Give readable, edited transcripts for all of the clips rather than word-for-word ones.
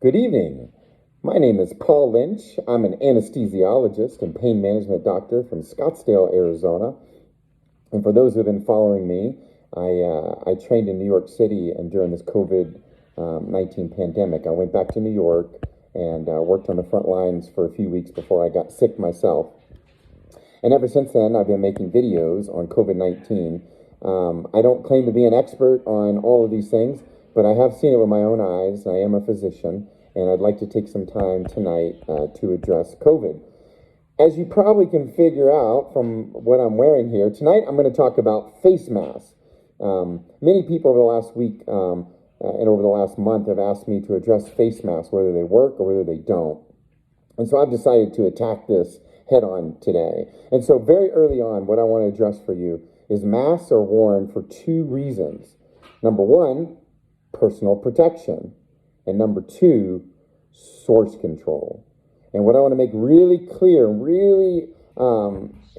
Good evening. My name is Paul Lynch. I'm an anesthesiologist and pain management doctor from Scottsdale, Arizona. And for those who have been following me, I trained in New York City, and during this COVID-19 pandemic, I went back to New York and worked on the front lines for a few weeks before I got sick myself. And ever since then, I've been making videos on COVID-19. I don't claim to be an expert on all of these things, but I have seen it with my own eyes. I am a physician, and I'd like to take some time tonight to address COVID. As you probably can figure out from what I'm wearing here, tonight I'm going to talk about face masks. Many people over the last week and over the last month have asked me to address face masks, whether they work or whether they don't. And so I've decided to attack this head on today. And so very early on, what I want to address for you is masks are worn for two reasons. Number one, personal protection. And number two, source control. And what I want to make really clear, really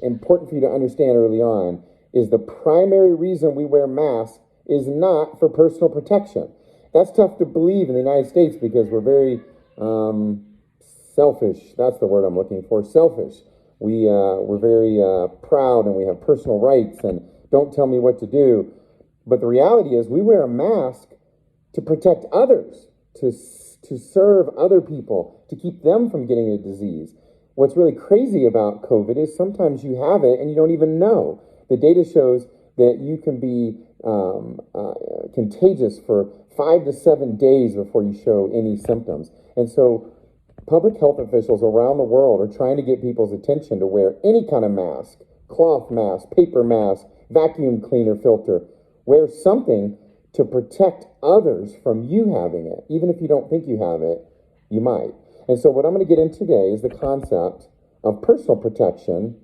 important for you to understand early on, is the primary reason we wear masks is not for personal protection. That's tough to believe in the United States because we're very selfish. That's the word I'm looking for, selfish. We're very proud, and we have personal rights, and don't tell me what to do. But the reality is we wear a mask to protect others, to serve other people, to keep them from getting a disease. What's really crazy about COVID is sometimes you have it and you don't even know. The data shows that you can be contagious for 5 to 7 days before you show any symptoms. And so public health officials around the world are trying to get people's attention to wear any kind of mask, cloth mask, paper mask, vacuum cleaner filter. Wear something to protect others from you having it. Even if you don't think you have it, you might. And so what I'm going to get into today is the concept of personal protection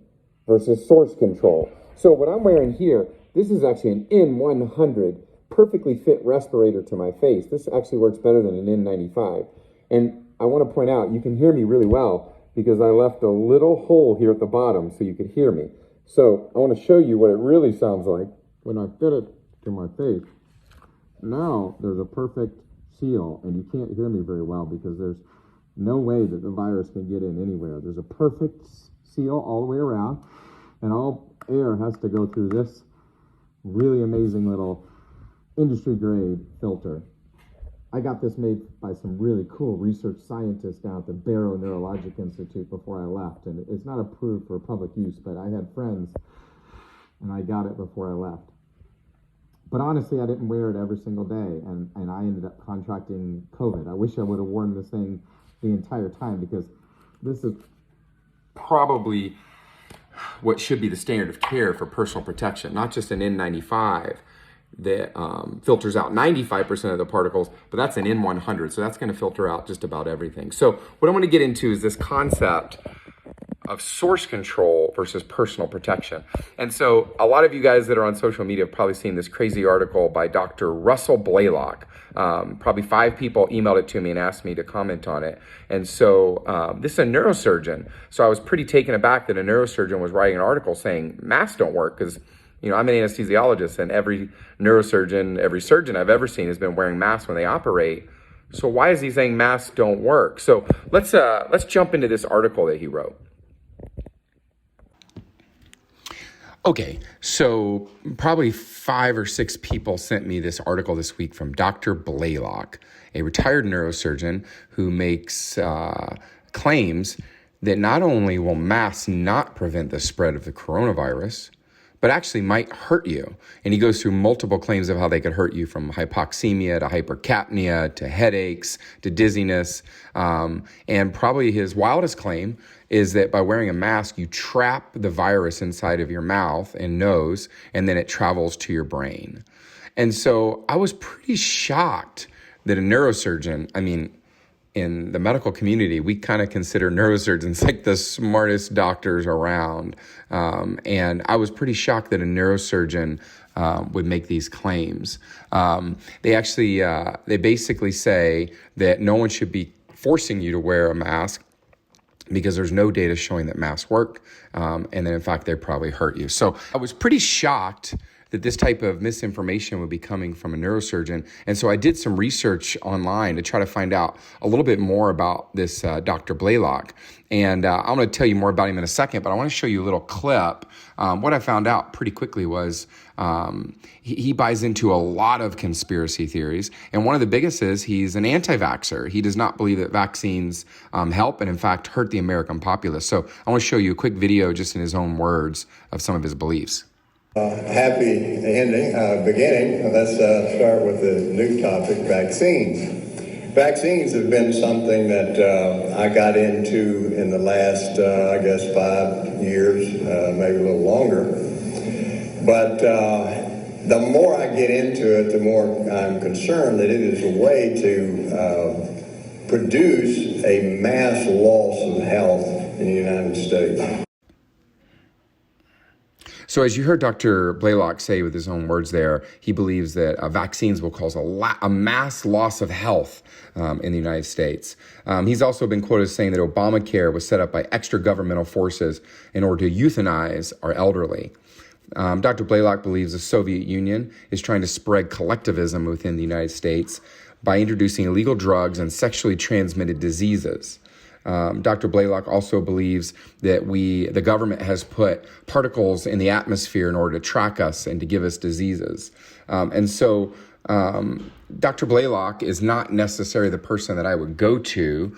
versus source control. So what I'm wearing here, this is actually an N100 perfectly fit respirator to my face. This actually works better than an N95. And I want to point out, you can hear me really well because I left a little hole here at the bottom so you could hear me. So I want to show you what it really sounds like when I fit it to my face. Now there's a perfect seal, and you can't hear me very well because there's no way that the virus can get in anywhere. There's a perfect seal all the way around, and all air has to go through this really amazing little industry-grade filter. I got this made by some really cool research scientists down at the Barrow Neurologic Institute before I left, and it's not approved for public use, but I had friends, and I got it before I left. But honestly, I didn't wear it every single day, and I ended up contracting COVID. I wish I would have worn this thing the entire time because this is probably what should be the standard of care for personal protection, not just an N95 that filters out 95% of the particles, but that's an N100, so that's going to filter out just about everything. So what I want to get into is this concept of source control versus personal protection. And so a lot of you guys that are on social media have probably seen this crazy article by Dr. Russell Blaylock. Probably 5 people emailed it to me and asked me to comment on it. And so this is a neurosurgeon. So I was pretty taken aback that a neurosurgeon was writing an article saying masks don't work because, you know, I'm an anesthesiologist, and every neurosurgeon, every surgeon I've ever seen has been wearing masks when they operate. So why is he saying masks don't work? So let's jump into this article that he wrote. Okay, so probably 5 or 6 people sent me this article this week from Dr. Blaylock, a retired neurosurgeon who makes claims that not only will masks not prevent the spread of the coronavirus, but actually might hurt you. And he goes through multiple claims of how they could hurt you, from hypoxemia to hypercapnia to headaches to dizziness. And probably his wildest claim is that by wearing a mask, you trap the virus inside of your mouth and nose, and then it travels to your brain. And so I was pretty shocked that a neurosurgeon, in the medical community, we kind of consider neurosurgeons like the smartest doctors around. And I was pretty shocked that a neurosurgeon would make these claims. They basically say that no one should be forcing you to wear a mask because there's no data showing that masks work. And then in fact, they probably hurt you. So I was pretty shocked that this type of misinformation would be coming from a neurosurgeon. And so I did some research online to try to find out a little bit more about this Dr. Blaylock. And I'm going to tell you more about him in a second, but I want to show you a little clip. What I found out pretty quickly was he buys into a lot of conspiracy theories. And one of the biggest is he's an anti-vaxxer. He does not believe that vaccines help and, in fact, hurt the American populace. So I want to show you a quick video just in his own words of some of his beliefs. Happy beginning. Let's start with the new topic, vaccines. Vaccines have been something that I got into in the last, 5 years, maybe a little longer. But the more I get into it, the more I'm concerned that it is a way to produce a mass loss of health in the United States. So as you heard Dr. Blaylock say with his own words there, he believes that vaccines will cause a mass loss of health in the United States. He's also been quoted as saying that Obamacare was set up by extra governmental forces in order to euthanize our elderly. Dr. Blaylock believes the Soviet Union is trying to spread collectivism within the United States by introducing illegal drugs and sexually transmitted diseases. Dr. Blaylock also believes that the government has put particles in the atmosphere in order to track us and to give us diseases. And so Dr. Blaylock is not necessarily the person that I would go to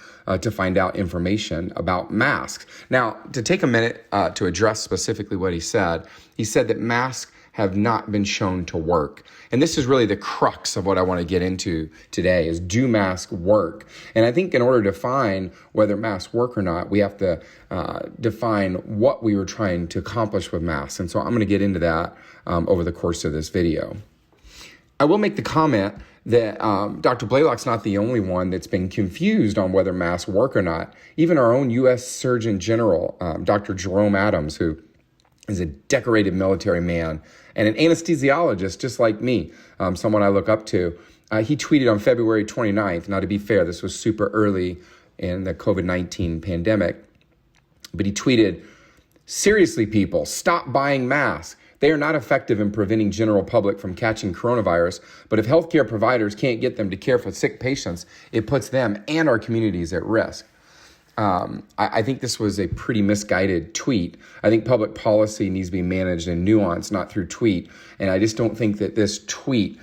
find out information about masks. Now, to take a minute to address specifically what he said that masks have not been shown to work. And this is really the crux of what I want to get into today is, do masks work? And I think in order to define whether masks work or not, we have to define what we were trying to accomplish with masks. And so I'm going to get into that over the course of this video. I will make the comment that Dr. Blaylock's not the only one that's been confused on whether masks work or not. Even our own U.S. Surgeon General, Dr. Jerome Adams, who is a decorated military man and an anesthesiologist just like me, someone I look up to. He tweeted on February 29th. Now, to be fair, this was super early in the COVID-19 pandemic, but he tweeted, "Seriously, people, stop buying masks. They are not effective in preventing general public from catching coronavirus, but if healthcare providers can't get them to care for sick patients, it puts them and our communities at risk." I think this was a pretty misguided tweet. I think public policy needs to be managed in nuance, not through tweet. And I just don't think that this tweet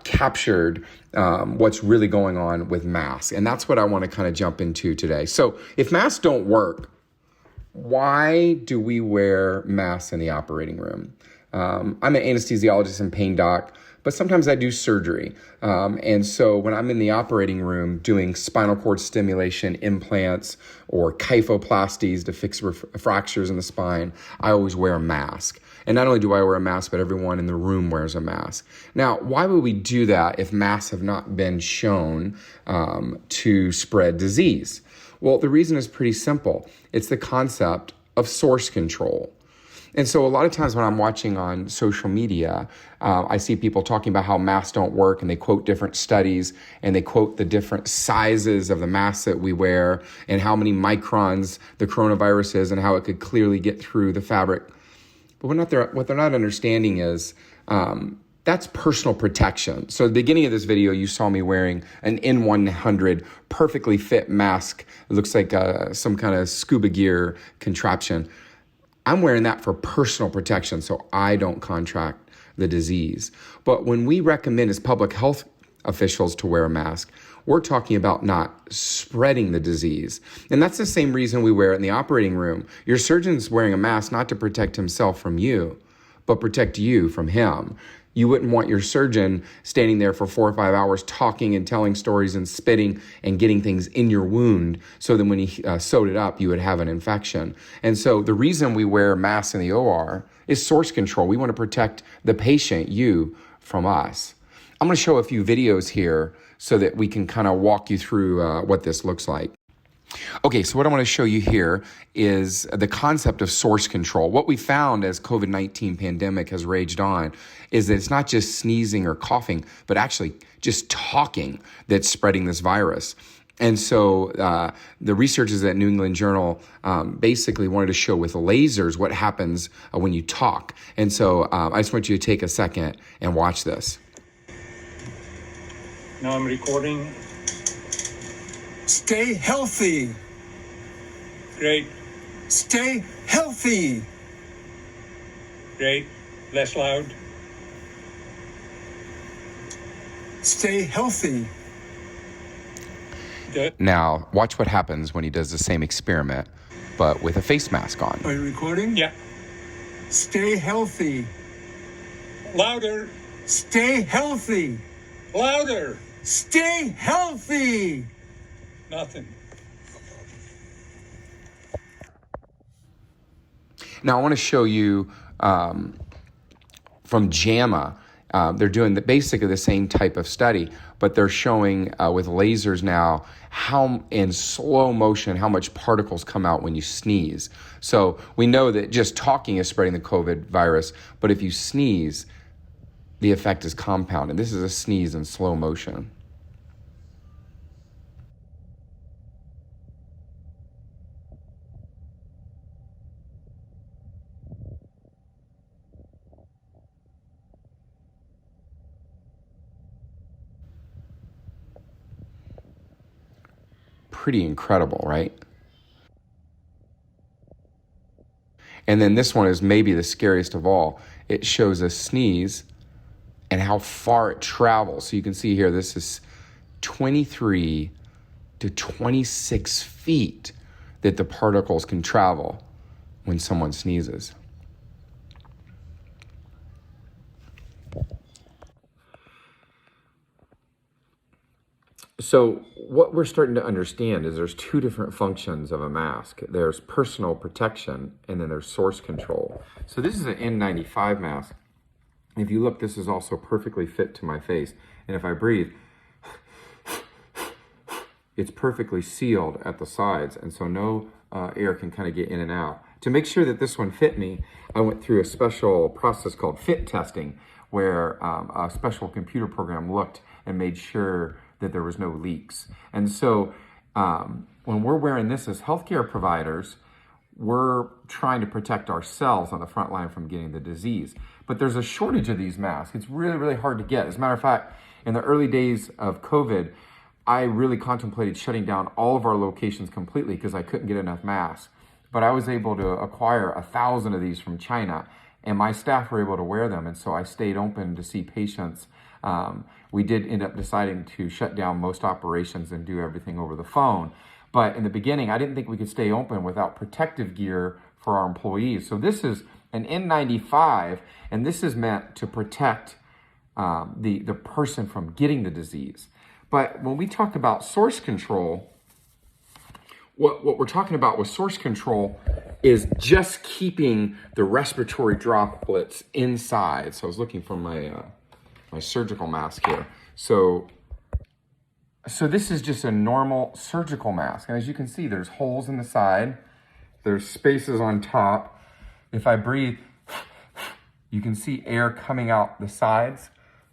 captured what's really going on with masks. And that's what I want to kind of jump into today. So if masks don't work, why do we wear masks in the operating room? I'm an anesthesiologist and pain doc, but sometimes I do surgery. And so when I'm in the operating room doing spinal cord stimulation, implants, or kyphoplasties to fix fractures in the spine, I always wear a mask. And not only do I wear a mask, but everyone in the room wears a mask. Now, why would we do that if masks have not been shown to spread disease? Well, the reason is pretty simple. It's the concept of source control. And so a lot of times when I'm watching on social media, I see people talking about how masks don't work, and they quote different studies, and they quote the different sizes of the masks that we wear and how many microns the coronavirus is and how it could clearly get through the fabric. But what they're not understanding is that's personal protection. So at the beginning of this video, you saw me wearing an N100 perfectly fit mask. It looks like some kind of scuba gear contraption. I'm wearing that for personal protection so I don't contract the disease. But when we recommend as public health officials to wear a mask, we're talking about not spreading the disease. And that's the same reason we wear it in the operating room. Your surgeon's wearing a mask not to protect himself from you, but protect you from him. You wouldn't want your surgeon standing there for 4 or 5 hours talking and telling stories and spitting and getting things in your wound so that when he sewed it up, you would have an infection. And so the reason we wear masks in the OR is source control. We want to protect the patient, you, from us. I'm going to show a few videos here so that we can kind of walk you through what this looks like. Okay, so what I want to show you here is the concept of source control. What we found as COVID-19 pandemic has raged on is that it's not just sneezing or coughing, but actually just talking that's spreading this virus. And so the researchers at New England Journal basically wanted to show with lasers what happens when you talk. And so I just want you to take a second and watch this. Now I'm recording. Stay healthy. Great, Stay healthy. great. Less loud. Stay healthy. Good. Now, watch what happens when he does the same experiment, but with a face mask on. Are you recording? Yeah. Stay healthy. Louder, Stay healthy. louder. Stay healthy. Nothing. Now, I want to show you from JAMA. They're doing basically the same type of study, but they're showing with lasers now how in slow motion how much particles come out when you sneeze. So we know that just talking is spreading the COVID virus, but if you sneeze, the effect is compounded. This is a sneeze in slow motion. Pretty incredible, right? And then this one is maybe the scariest of all. It shows a sneeze and how far it travels. So you can see here, this is 23 to 26 feet that the particles can travel when someone sneezes. So what we're starting to understand is there's two different functions of a mask. There's personal protection, and then there's source control. So this is an N95 mask. If you look, this is also perfectly fit to my face. And if I breathe, it's perfectly sealed at the sides, and so no air can kind of get in and out. To make sure that this one fit me, I went through a special process called fit testing, where a special computer program looked and made sure that there was no leaks. And so when we're wearing this as healthcare providers, we're trying to protect ourselves on the front line from getting the disease. But there's a shortage of these masks. It's really, really hard to get. As a matter of fact, in the early days of COVID, I really contemplated shutting down all of our locations completely because I couldn't get enough masks. But I was able to acquire 1,000 of these from China, and my staff were able to wear them, and so I stayed open to see patients. We did end up deciding to shut down most operations and do everything over the phone. But in the beginning, I didn't think we could stay open without protective gear for our employees. So this is an N95, and this is meant to protect the person from getting the disease. But when we talk about source control, what we're talking about with source control is just keeping the respiratory droplets inside. So I was looking for my surgical mask here. So this is just a normal surgical mask. And as you can see, there's holes in the side. There's spaces on top. If I breathe, you can see air coming out the sides.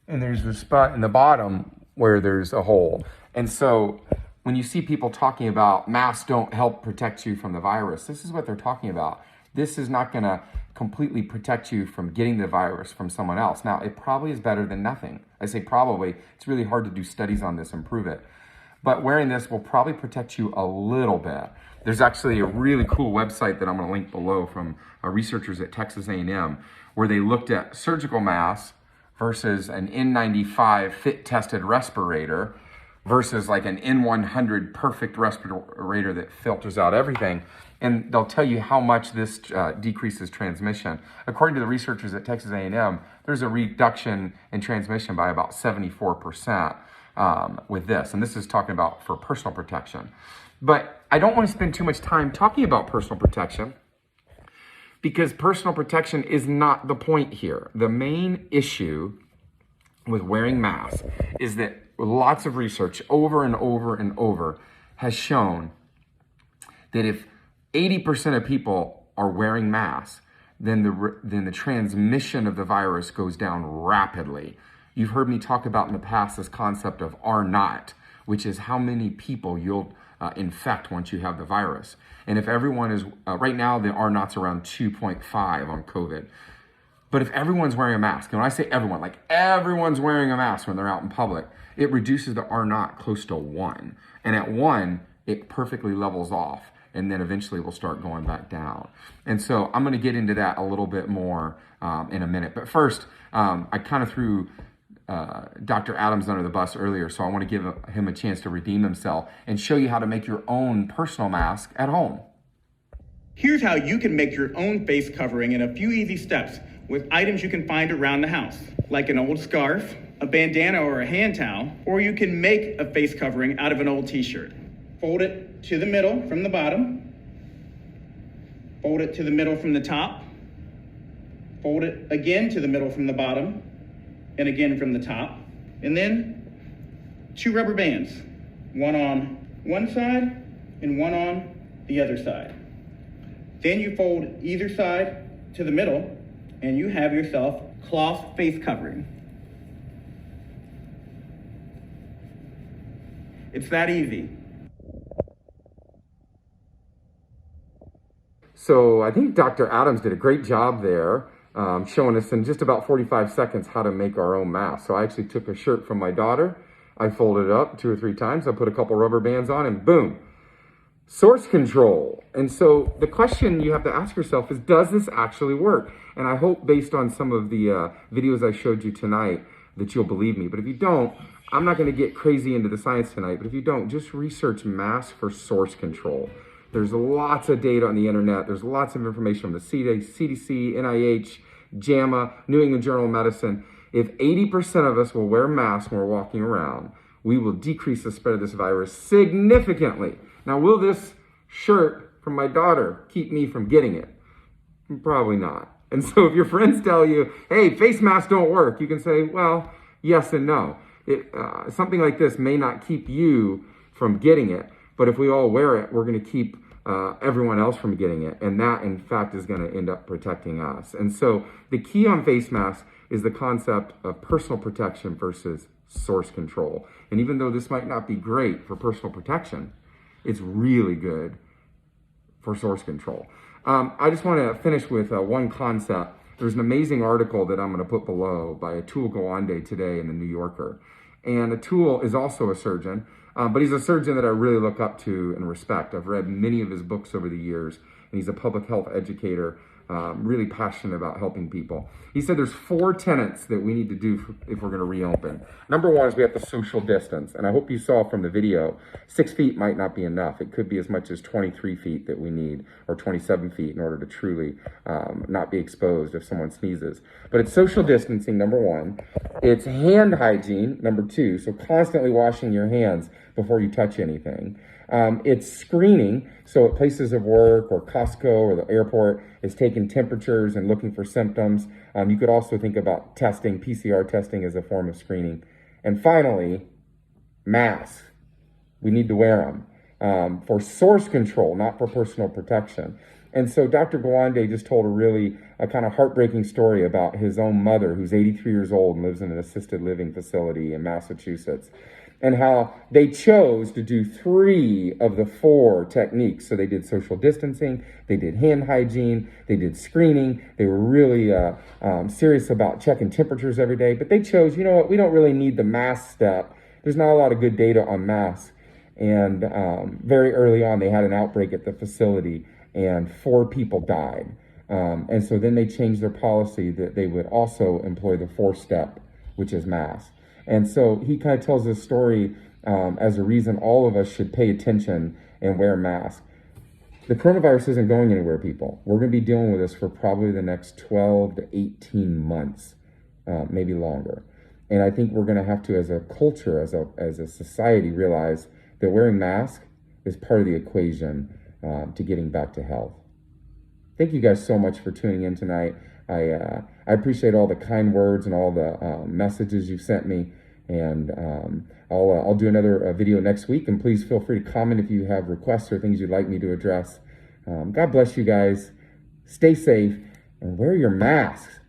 And there's a spot in the bottom where there's a hole. And so when you see people talking about masks don't help protect you from the virus, this is what they're talking about. This is not going to completely protect you from getting the virus from someone else. Now, it probably is better than nothing. I say probably. It's really hard to do studies on this and prove it. But wearing this will probably protect you a little bit. There's actually a really cool website that I'm going to link below from researchers at Texas A&M, where they looked at surgical masks versus an N95 fit-tested respirator versus like an N100 perfect respirator that filters out everything. And they'll tell you how much this decreases transmission. According to the researchers at Texas A&M, there's a reduction in transmission by about 74% with this. And this is talking about for personal protection. But I don't want to spend too much time talking about personal protection because personal protection is not the point here. The main issue with wearing masks is that lots of research over and over and over has shown that if 80% of people are wearing masks, then the transmission of the virus goes down rapidly. You've heard me talk about in the past this concept of R naught, which is how many people you'll infect once you have the virus. And if everyone is, right now the R-naught's around 2.5 on COVID. But if everyone's wearing a mask, and when I say everyone, like everyone's wearing a mask when they're out in public, it reduces the R-naught close to 1. And at 1, it perfectly levels off, and then eventually we'll start going back down. And so I'm gonna get into that a little bit more in a minute. But first, I kind of threw Dr. Adams under the bus earlier, so I wanna give him a chance to redeem himself and show you how to make your own personal mask at home. Here's how you can make your own face covering in a few easy steps with items you can find around the house, like an old scarf, a bandana or a hand towel, or you can make a face covering out of an old t-shirt. Fold it to the middle from the bottom, fold it to the middle from the top, fold it again to the middle from the bottom, and again from the top, and then 2 rubber bands, one on one side and one on the other side. Then you fold either side to the middle, and you have yourself cloth face covering. It's that easy. So I think Dr. Adams did a great job there, showing us in just about 45 seconds how to make our own mask. So I actually took a shirt from my daughter, I folded it up 2 or 3 times, I put a couple rubber bands on, and boom, source control. And so the question you have to ask yourself is, does this actually work? And I hope based on some of the videos I showed you tonight that you'll believe me. But if you don't, I'm not gonna get crazy into the science tonight, but if you don't, just research masks for source control. There's lots of data on the internet. There's lots of information from the CDC, NIH, JAMA, New England Journal of Medicine. If 80% of us will wear masks when we're walking around, we will decrease the spread of this virus significantly. Now, will this shirt from my daughter keep me from getting it? Probably not. And so if your friends tell you, hey, face masks don't work, you can say, well, yes and no. Something like this may not keep you from getting it, but if we all wear it, we're going to keep everyone else from getting it. And that, in fact, is going to end up protecting us. And so the key on face masks is the concept of personal protection versus source control. And even though this might not be great for personal protection, it's really good for source control. I just want to finish with one concept. There's an amazing article that I'm going to put below by Atul Gawande today in the New Yorker. And Atul is also a surgeon, but he's a surgeon that I really look up to and respect. I've read many of his books over the years, and he's a public health educator, really passionate about helping people. He said there's 4 tenets that we need to do if we're going to reopen. Number 1 is we have to social distance. And I hope you saw from the video, 6 feet might not be enough. It could be as much as 23 feet that we need, or 27 feet in order to truly not be exposed if someone sneezes. But it's social distancing, number 1. It's hand hygiene, number 2. So constantly washing your hands before you touch anything. It's screening, so at places of work or Costco or the airport, is taking temperatures and looking for symptoms. You could also think about testing, PCR testing as a form of screening. And finally, masks. We need to wear them for source control, not for personal protection. And so Dr. Gawande just told a kind of heartbreaking story about his own mother, who's 83 years old and lives in an assisted living facility in Massachusetts, and how they chose to do 3 of the 4 techniques. So they did social distancing, they did hand hygiene, they did screening. They were really serious about checking temperatures every day, but they chose, you know what, we don't really need the mask step. There's not a lot of good data on masks. And very early on, they had an outbreak at the facility and 4 people died. And so then they changed their policy that they would also employ the 4th step, which is masks. And so he kind of tells this story as a reason all of us should pay attention and wear masks. The coronavirus isn't going anywhere, people. We're going to be dealing with this for probably the next 12 to 18 months, maybe longer. And I think we're going to have to, as a culture, as a society, realize that wearing masks is part of the equation to getting back to health. Thank you guys so much for tuning in tonight. I appreciate all the kind words and all the messages you've sent me. And I'll do another video next week. And please feel free to comment if you have requests or things you'd like me to address. God bless you guys. Stay safe and wear your masks.